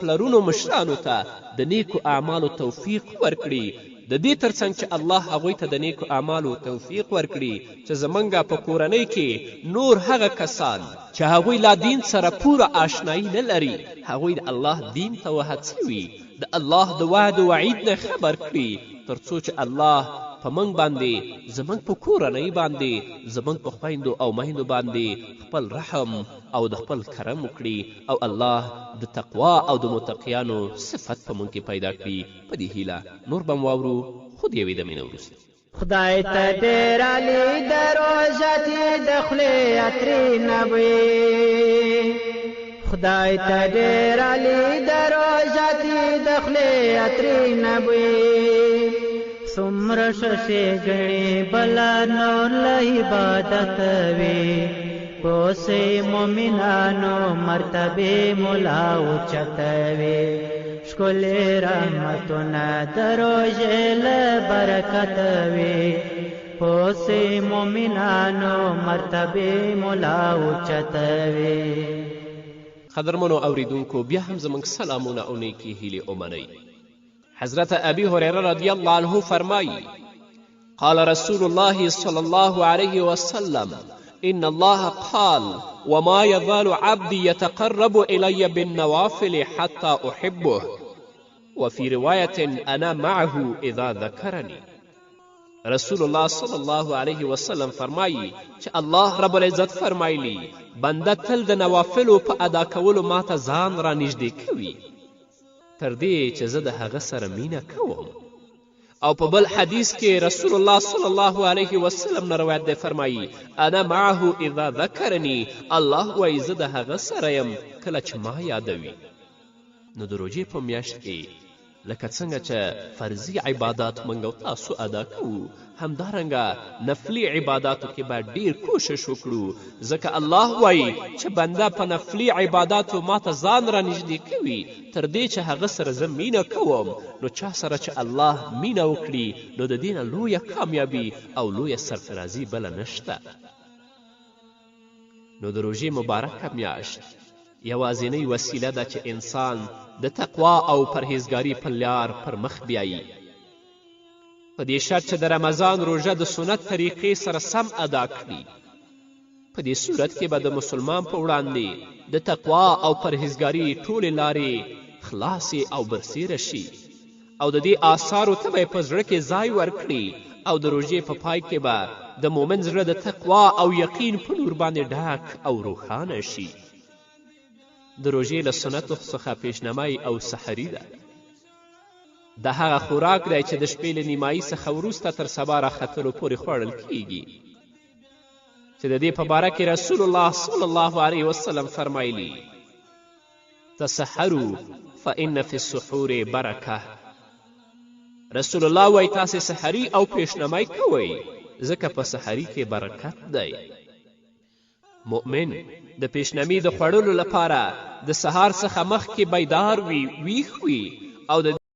پلرونو مشرانو ته د نیکو اعمالو توفیق ورکړي. د دې ترڅنګ چې الله هغوی ته د نیکو اعمالو توفیق ورکړي چې زمونږ په کورنۍ کې نور هغه کسان چې هغوی لا دین سره پوره آشنایی نه لري هغوی د الله دین ته وهڅوي، د الله د وعد و وعید نه خبر کړي، تر څو چې الله په موږ باندې زموږ په کورنۍ باندې زموږ په خویندو او میندو باندې خپل رحم او د خپل کرم وکړي او الله د تقوا او د متقیانو صفت په موږ کې پیدا کړي. په دې هیله نور به واورو خو د یوې دمې نه وروسته. خدای ته ډېر علي د روژت د خولې عطرونه بوی، خدای ته ډېر علي د روژت د خولې عطرونه بوی، څومره ښه ګڼې بله نور له عبادت وي، پوسې مؤمنانو مرتبې ملا اوچتوي، ښکلې رحمتونه د روژې له برکت وي، پوسې مؤمنانو مرتبې ملا اوچتوي. قدرمنو اوریدونکو بیا هم زموږ سلامونه او نیکې هیلې ومنئ. حضرت ابی هریره رضی الله عنه فرمایی قال رسول الله صلی الله علیه وسلم إن الله قال وما يزال عبدي يتقرب إلي بالنوافل حتى أحبه وفي رواية أنا معه إذا ذكرني. رسول الله صلی الله علیه وسلم فرمایی چې الله رب العزت فرمایلی بنده تل د نوافلو په ادا کولو ماته ځان را نږدې کوي تر دې چې زه د هغه سره مینه کوم. او په بل حدیث کې رسول الله صلی الله علیه وسلم نه روایت دی فرمایی انا معه اذا ذکرنی، الله وایي زه د هغه سره یم کله چې ما یادوي. نو د روژې په میاشت کې لکه څنګه چې فرضي عبادات موږ او تاسو ادا کوو همدارنګه نفلي عباداتو کې باید ډیر کوشش وکړو، ځکه الله وایي چې بنده په نفلي عباداتو ماته ځان را نږدې کوي تر دې چې هغه سره زه مینه کوم. نو چا سره چې الله مینه وکړي نو د دې نه لویه کامیابي او لویه سرفرازي بله نشته. نو د روژې مبارکه میاشت یوازینۍ وسیله ده چې انسان د تقوا او پرهیزګاري په لار پر مخ بیایي، په دې شرط چې د رمضان روژه د سنت طریقې سره سم ادا کړي. په دې صورت کې به د مسلمان په وړاندې د تقوا او پرهیزګاري ټولې لارې خلاصې او برسیره شي او د دې آثارو ته به یې په زړه کې ځای ورکړي او د روژې په پای کې به د مؤمن زړه د تقوا او یقین په نور باندې ډک او روښانه شي. د روژې له سنتو څخه پیشنمای او سحري ده. دا هغه خوراک دی چې د شپې له نیمایي څخه وروسته تر سبا راختلو پورې خوړل کیږي، چې د دې په باره کې رسول الله صلی الله علیه وسلم فرمایلی تسحروا فإن في السحور برکه. رسول الله وایي تاسې سحري او پیشنمای کوئ ځکه په سحري کې برکت دی. مؤمن د پیشنمي د خوړلو لپاره د سهار څخه مخکې بیدار وي، ویښ وي او د